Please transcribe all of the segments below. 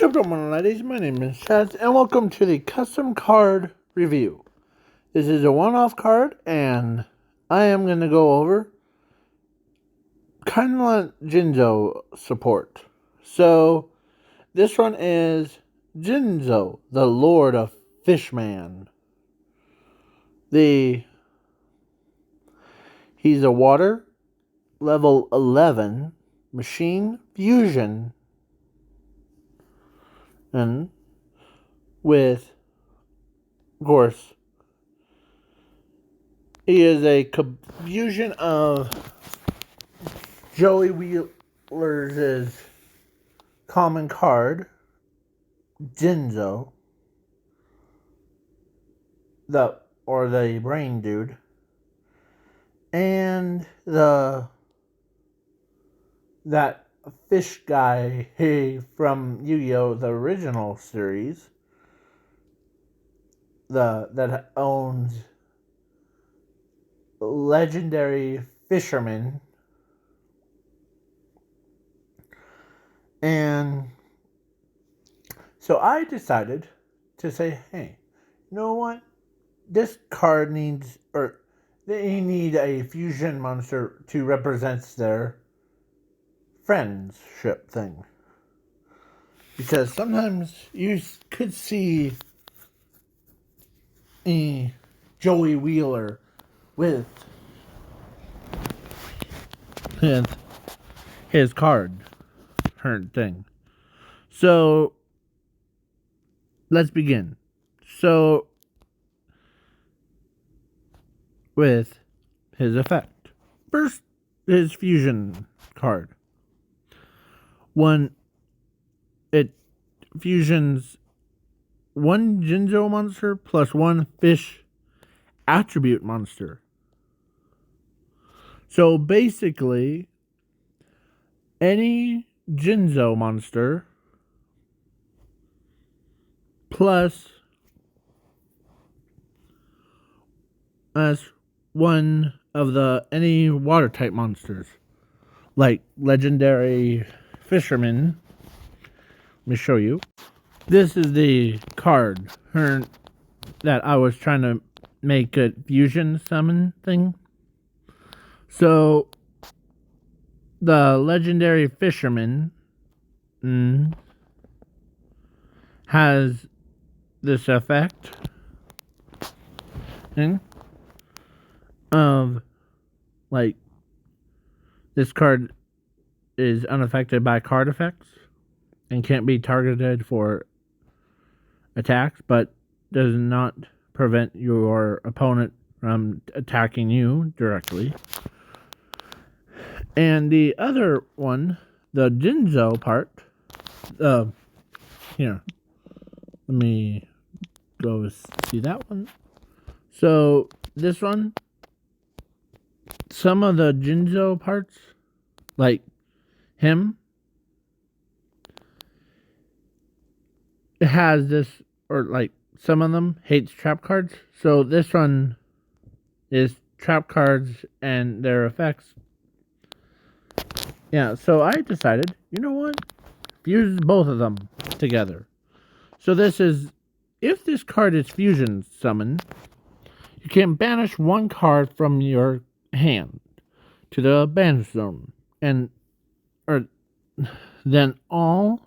Gentlemen and ladies, my name is Chaz, and welcome to the custom card review. This is a one-off card, and I am going to go over kind of like Jinzo support. So, this one is Jinzo, the Lord of Fishman. He's a water, level 11, machine fusion, and with, of course, he is a fusion of Joey Wheeler's common card, Jinzo, the brain dude, and that fish guy from Yu-Gi-Oh! The original series, that owns legendary fisherman. And so I decided to say, hey, you know what? This card needs, or they need a fusion monster to represent their friendship thing. Because sometimes you could see a Joey Wheeler with his card thing. So let's begin. So with his effect. First, his fusion card. It fusions one Jinzo monster plus one fish attribute monster. So basically, any Jinzo monster plus as one of any water type monsters, like legendary fisherman. Let me show you. This is the card that I was trying to make a fusion summon thing. So the legendary fisherman has this effect of, like, this card is unaffected by card effects and can't be targeted for attacks, but does not prevent your opponent from attacking you directly. And the other one, the Jinzo part, here, let me go see that one. So this one, some of the Jinzo parts, like him, it has this, or like some of them hates trap cards. So this one is trap cards and their effects. Yeah, so I decided, you know what? Fuse both of them together. So this is, if this card is fusion summoned, you can banish one card from your hand to the banish zone, and then all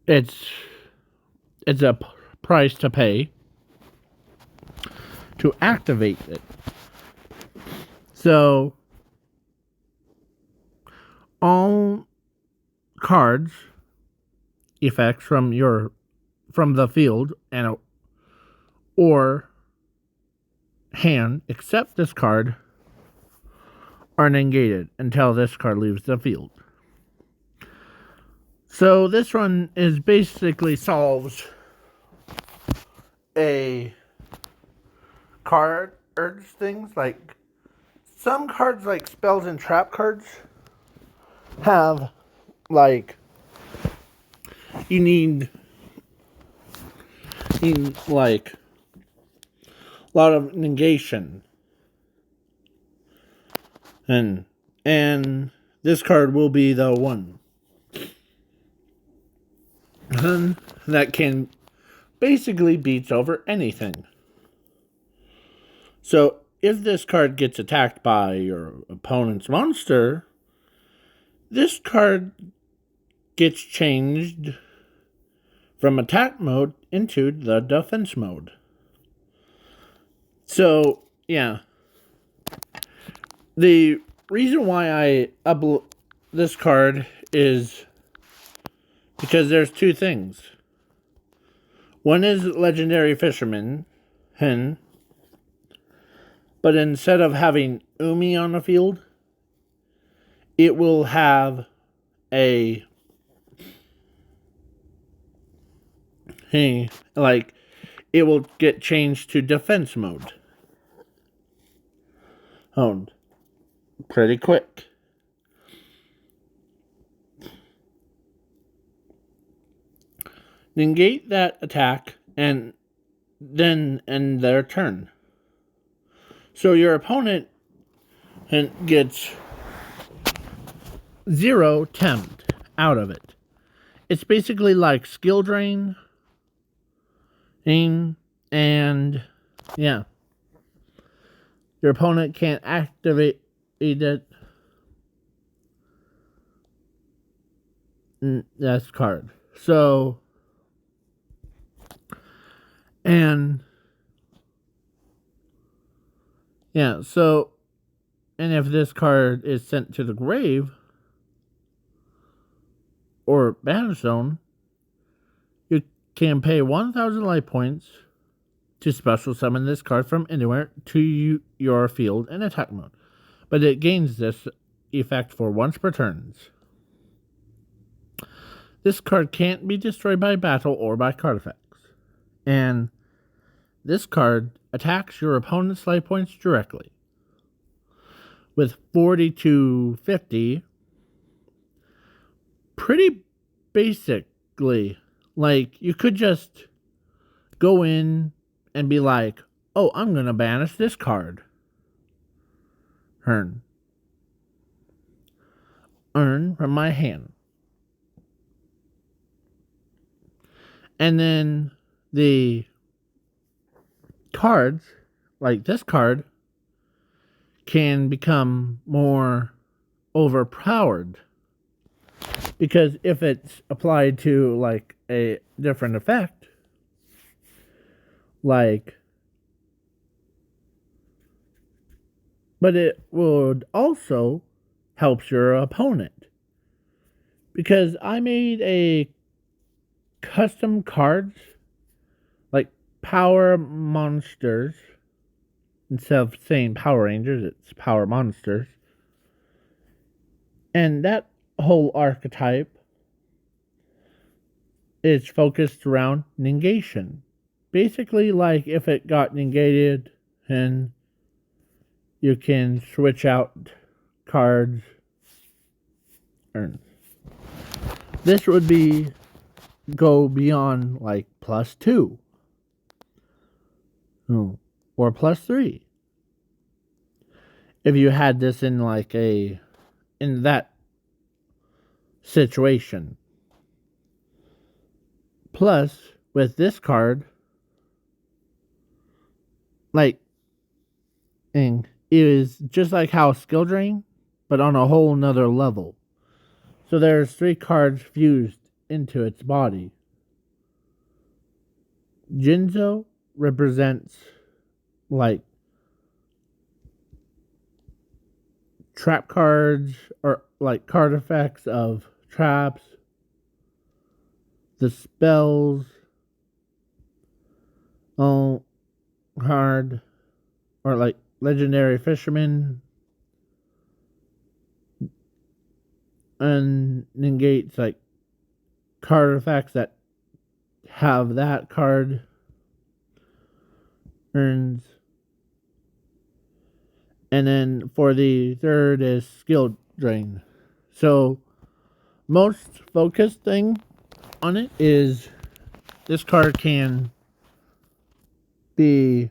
it's a price to pay to activate it. So all cards effects from the field or hand except this card are negated until this card leaves the field. So this one is basically solves a card urge things. Like some cards, like spells and trap cards, have, like, you need like a lot of negation, and this card will be the one that can basically beats over anything. So if this card gets attacked by your opponent's monster, this card gets changed from attack mode into the defense mode. So, yeah. The reason why I upload this card is because there's two things. One is Legendary Fisherman, but instead of having Umi on the field, it will have a it will get changed to defense mode. Honed. Pretty quick. Negate that attack and then end their turn. So your opponent gets 0 tempt out of it. It's basically like skill drain. And yeah. Your opponent can't activate it. That's card. So, and yeah, so, and if this card is sent to the grave or battle zone, you can pay 1,000 life points to special summon this card from anywhere to your field in attack mode. But it gains this effect for once per turn. This card can't be destroyed by battle or by card effects. And this card attacks your opponent's life points directly. With 40 to 50, pretty basically, like, you could just go in and be like, oh, I'm going to banish this card. Earn from my hand. And then the cards, like this card, can become more overpowered. Because if it's applied to like a different effect, like, but it would also help your opponent. Because I made a custom cards, like Power Monsters. Instead of saying Power Rangers, it's Power Monsters. And that whole archetype is focused around negation. Basically, like if it got negated, and you can switch out cards. This would go beyond like +2. Or +3. If you had this in like in that situation. Plus, with this card, like, it is just like how Skill Drain, but on a whole nother level. So there's 3 cards fused into its body. Jinzo represents like trap cards or like card effects of traps, the spells, hard, or like Legendary Fisherman, and negates like card effects that have that card earns. And then for the third is Skill Drain. So most focused thing on it is this card can be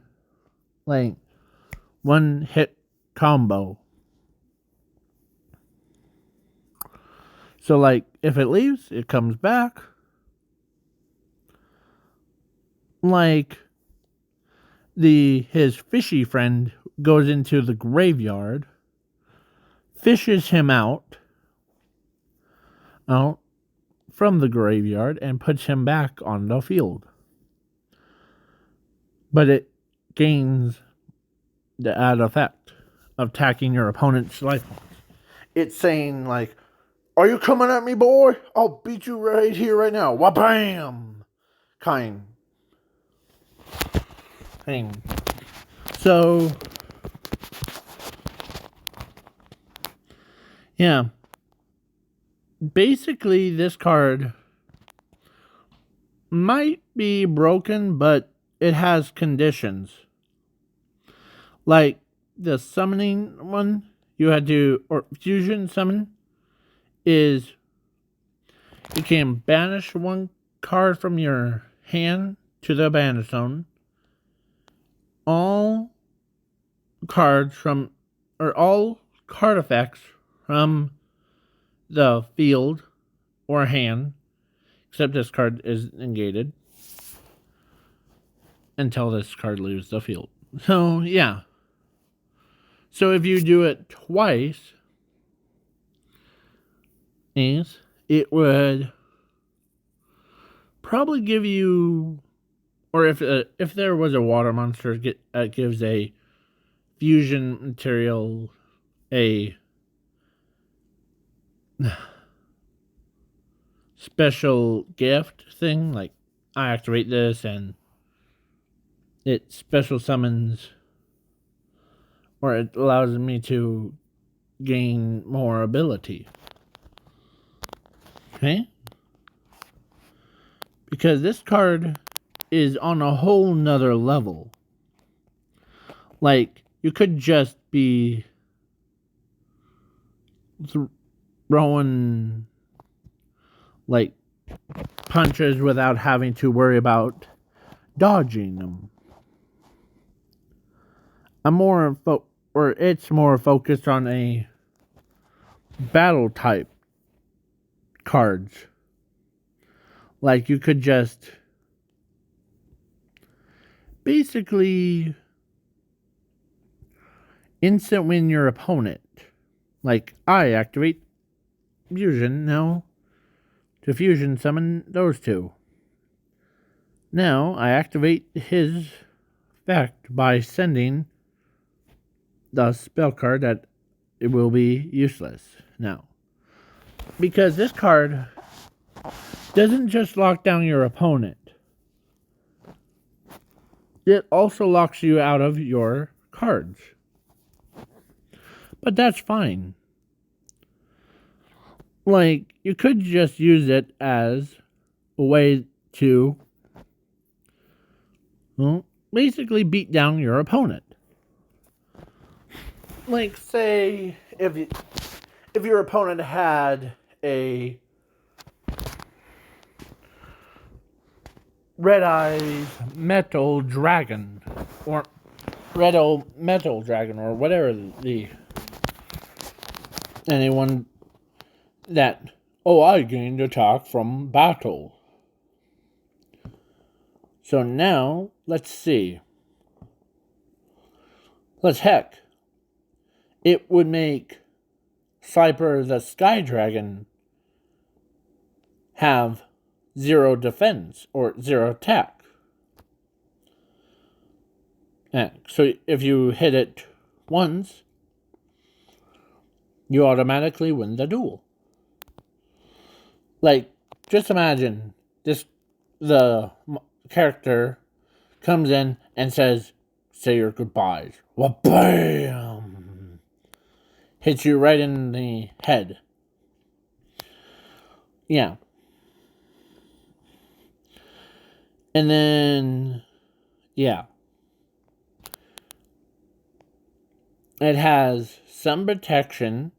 like one hit combo. So, like, if it leaves, it comes back. Like, his fishy friend goes into the graveyard, fishes him out from the graveyard, and puts him back on the field. But it gains the add effect of attacking your opponent's life points. It's saying, like, are you coming at me, boy? I'll beat you right here, right now. Wha-bam! Kind thing. So, yeah. Basically, this card might be broken, but it has conditions. Like the summoning one, you had to, or fusion summon, is you can banish one card from your hand to the banish zone. All cards from, or all card effects from the field or hand, except this card is negated until this card leaves the field. So, yeah. So if you do it twice, it would probably give you, or if there was a water monster, gives a fusion material a special gift thing, like I activate this and it special summons, or it allows me to gain more ability. Okay? Because this card is on a whole nother level. Like, you could just be throwing, like, punches without having to worry about dodging them. It's more focused on a battle type cards. Like, you could just basically instant win your opponent. Like, I activate fusion now to fusion summon those two. Now I activate his effect by sending the spell card that it will be useless now. Because this card doesn't just lock down your opponent, it also locks you out of your cards. But that's fine. Like, you could just use it as a way to, well, basically beat down your opponent. Like, say, if your opponent had a Red Eyes Metal Dragon, or Red Metal Dragon, or whatever anyone that, I gained attack from battle. So now, let's see. It would make Sliper the Sky Dragon have 0 defense or 0 attack. So if you hit it once, you automatically win the duel. Like, just imagine the character comes in and says, say your goodbyes. Well, bam! Hits you right in the head. Yeah. And then, yeah. It has some protection.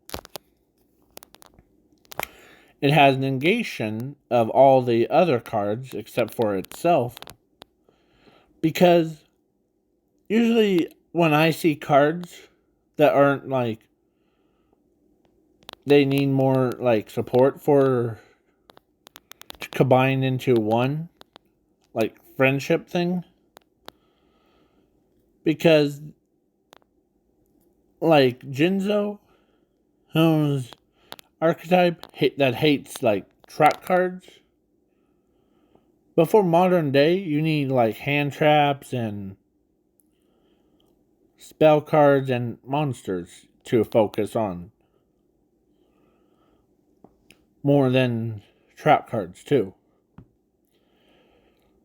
It has negation of all the other cards except for itself. Because usually when I see cards that aren't like they need more like support for to combine into one like friendship thing, because like Jinzo, whose archetype that hates like trap cards. Before modern day, you need like hand traps and spell cards and monsters to focus on more than trap cards too.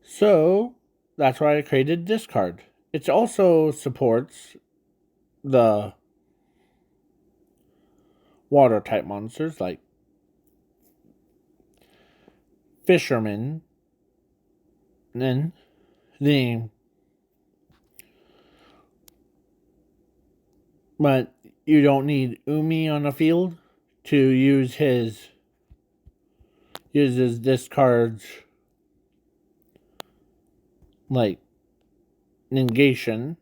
So that's why I created this card. It also supports the water type monsters like Fisherman, and the but you don't need Umi on the field to uses this card's like negation,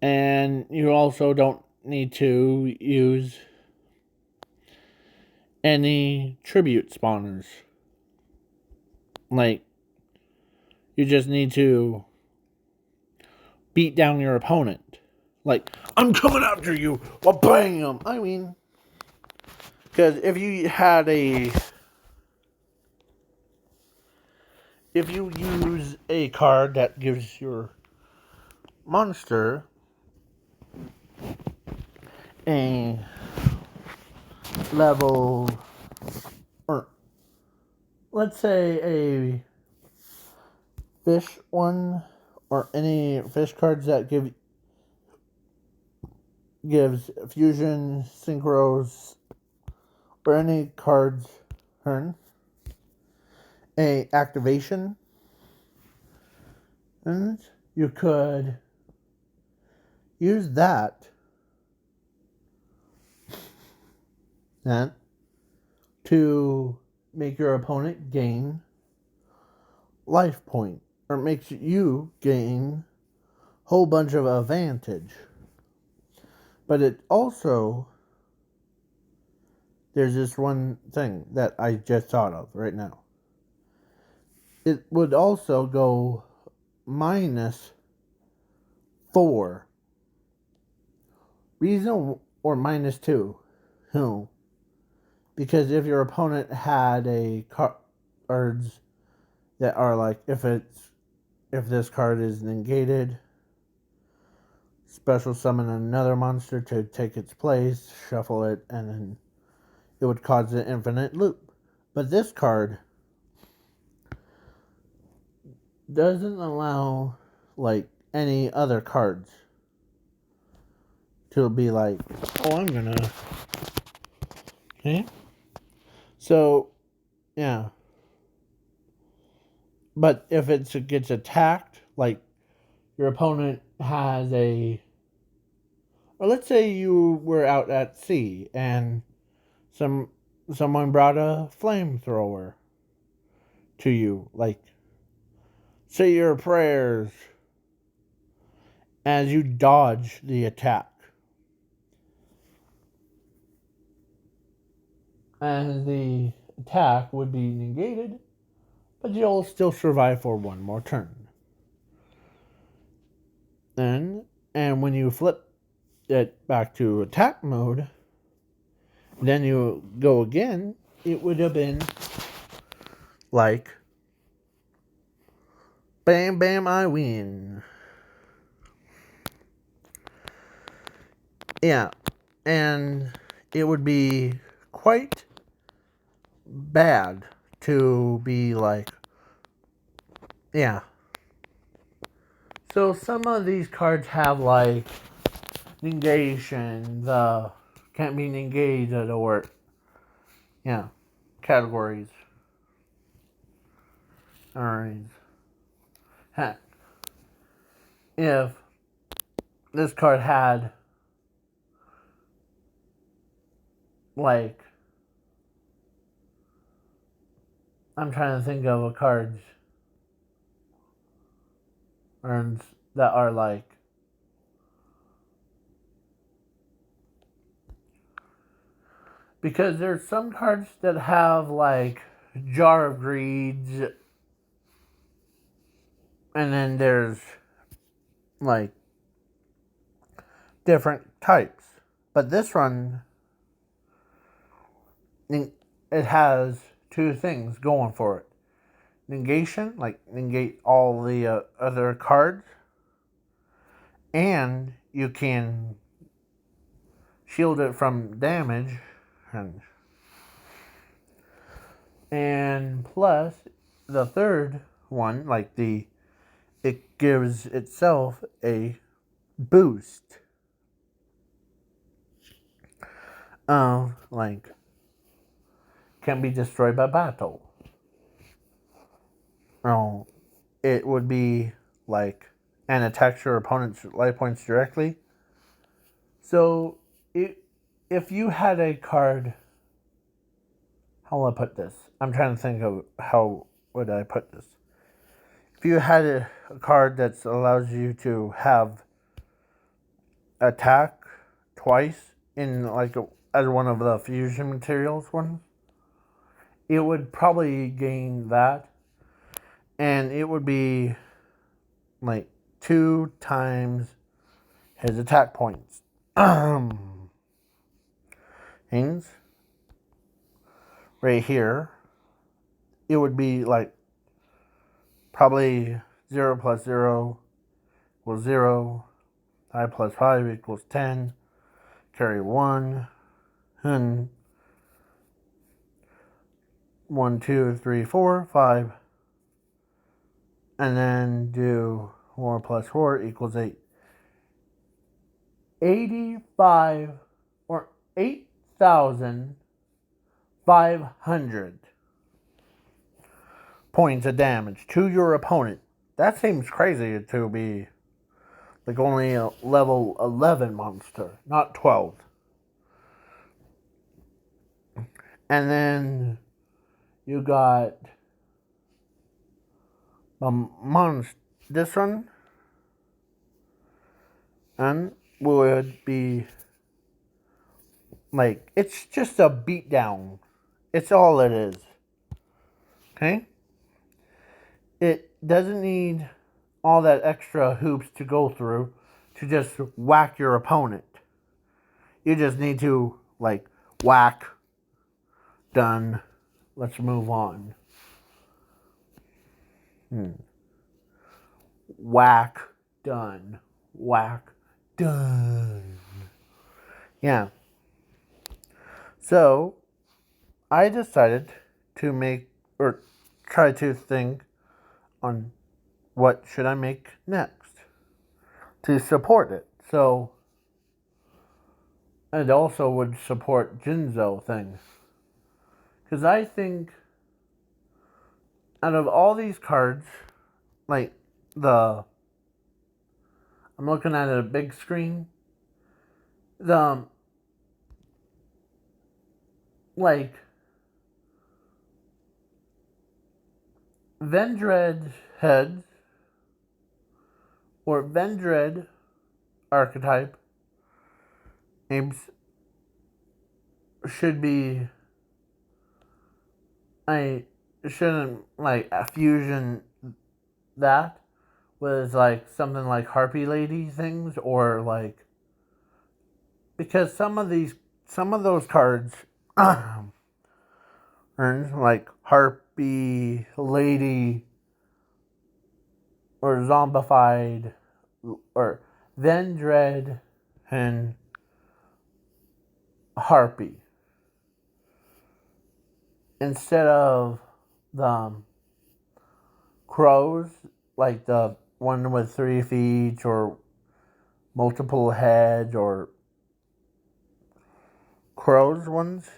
and you also don't need to use any tribute spawners. Like, you just need to beat down your opponent. Like, I'm coming after you. Well, bam! I mean, because if you use a card that gives your monster a level, or let's say a fish one, or any fish cards that gives fusion, synchros, or any cards turn a activation, and you could use that then to make your opponent gain life point, or makes you gain a whole bunch of advantage. But it also, there's this one thing that I just thought of right now. It would also go -4. Reason, or -2. Who? Because if your opponent had a cards that are like, if this card is negated, special summon another monster to take its place, shuffle it, and then it would cause an infinite loop. But this card doesn't allow like any other cards to be like, oh, I'm gonna. Okay? So, yeah. But if it gets attacked, like your opponent has or let's say you were out at sea and someone brought a flamethrower to you, like say your prayers as you dodge the attack. And the attack would be negated, but you'll still survive for one more turn. And when you flip it back to attack mode, then you go again, it would have been like, bam, bam, I win. Yeah, and it would be quite bad to be like, yeah. So some of these cards have like negation, the can't be negated, or yeah, categories. Alright. Heck, if this card had like, I'm trying to think of a cards that are like, Because there's some cards that have like Jar of Greeds, and then there's like different types. But this one, it has two things going for it. Negation, like negate all the other cards, and you can shield it from damage, and plus the third one, like it gives itself a boost. Like can be destroyed by battle. Oh, it would be like and attacks your opponent's life points directly. So if you had a card, how will I put this? I'm trying to think of how would I put this. If you had a card that allows you to have attack twice in like as one of the fusion materials ones, it would probably gain that, and it would be like 2 times his attack points. Things right here, it would be like probably 0 plus 0 equals 0, 5 plus 5 equals 10, carry 1, and 1, 2, 3, 4, 5, and then do 4 plus 4 equals 8. 85 or 8,500 points of damage to your opponent. That seems crazy to be like only a level 11 monster, not 12. And then you got this one, and would be like, it's just a beatdown. It's all it is. Okay? It doesn't need all that extra hoops to go through to just whack your opponent. You just need to, like, whack, done, let's move on. Whack, done, whack, done. Yeah. So, I decided to make, or try to think on what should I make next to support it. So, it also would support Jinzo things. Because I think out of all these cards, like I'm looking at a big screen, like Vendread heads or Vendread archetype names should be, I shouldn't like a fusion that with like something like Harpy Lady things, or like, because some of those cards earn like Harpy Lady or Zombified or Vendread and Harpy instead of the crows, like the one with 3 feet or multiple heads, or crows ones,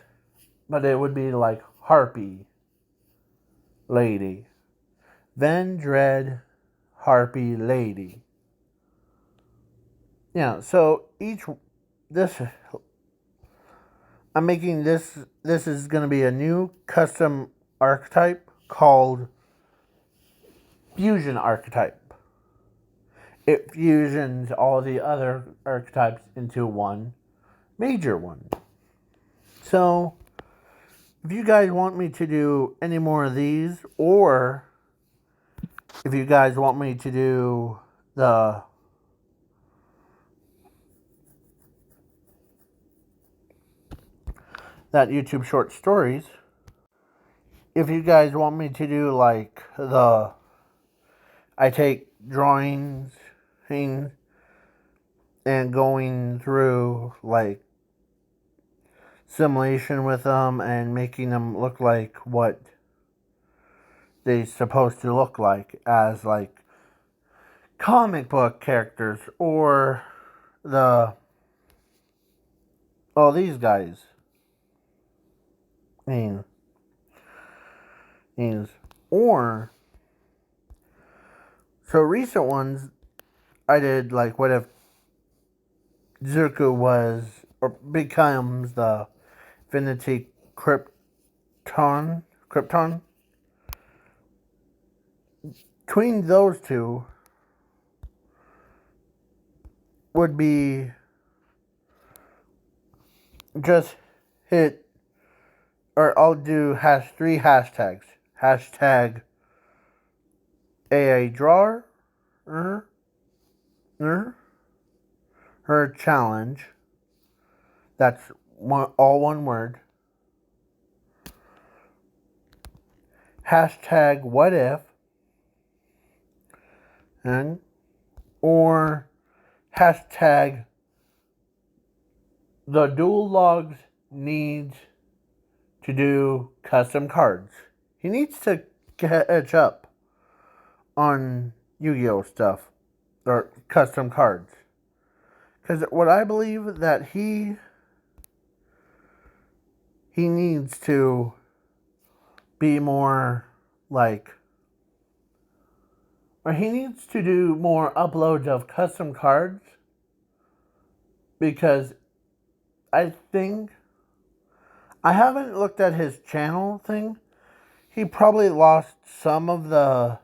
but it would be like Harpy Lady, Vendread Harpy Lady. Yeah, so I'm making this is going to be a new custom archetype called Fusion Archetype. It fusions all the other archetypes into one major one. So, if you guys want me to do any more of these, or if you guys want me to do that YouTube short stories, if you guys want me to do like I take drawings and going through like simulation with them and making them look like what they're supposed to look like as like comic book characters, or these guys means or so recent ones I did like what if Zuko was or becomes the Infinity Krypton. Between those two would be just hit, or I'll do three hashtags. Hashtag AA Drawer, her challenge. That's all one word. Hashtag what if, or hashtag the dual logs needs to do custom cards. He needs to catch up on Yu-Gi-Oh stuff or custom cards. Because what I believe that he needs to be more like, or he needs to do more uploads of custom cards, because I think, I haven't looked at his channel thing. He probably lost some of the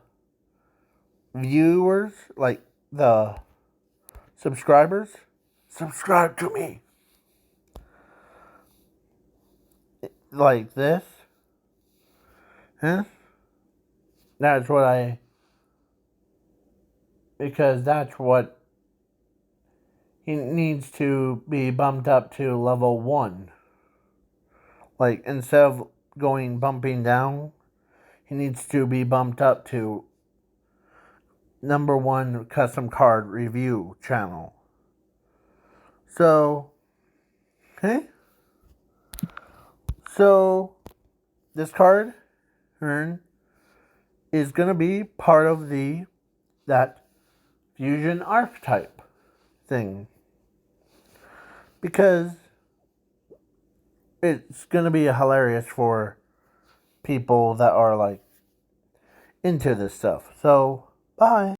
viewers, like the subscribers. Subscribe to me. Like this. That's what because that's what he needs to be bumped up to level 1. Like, instead of bumping down, he needs to be bumped up to number 1 custom card review channel. So, okay. So, this card is going to be part of that fusion archetype thing. Because it's going to be hilarious for people that are like into this stuff. So, bye.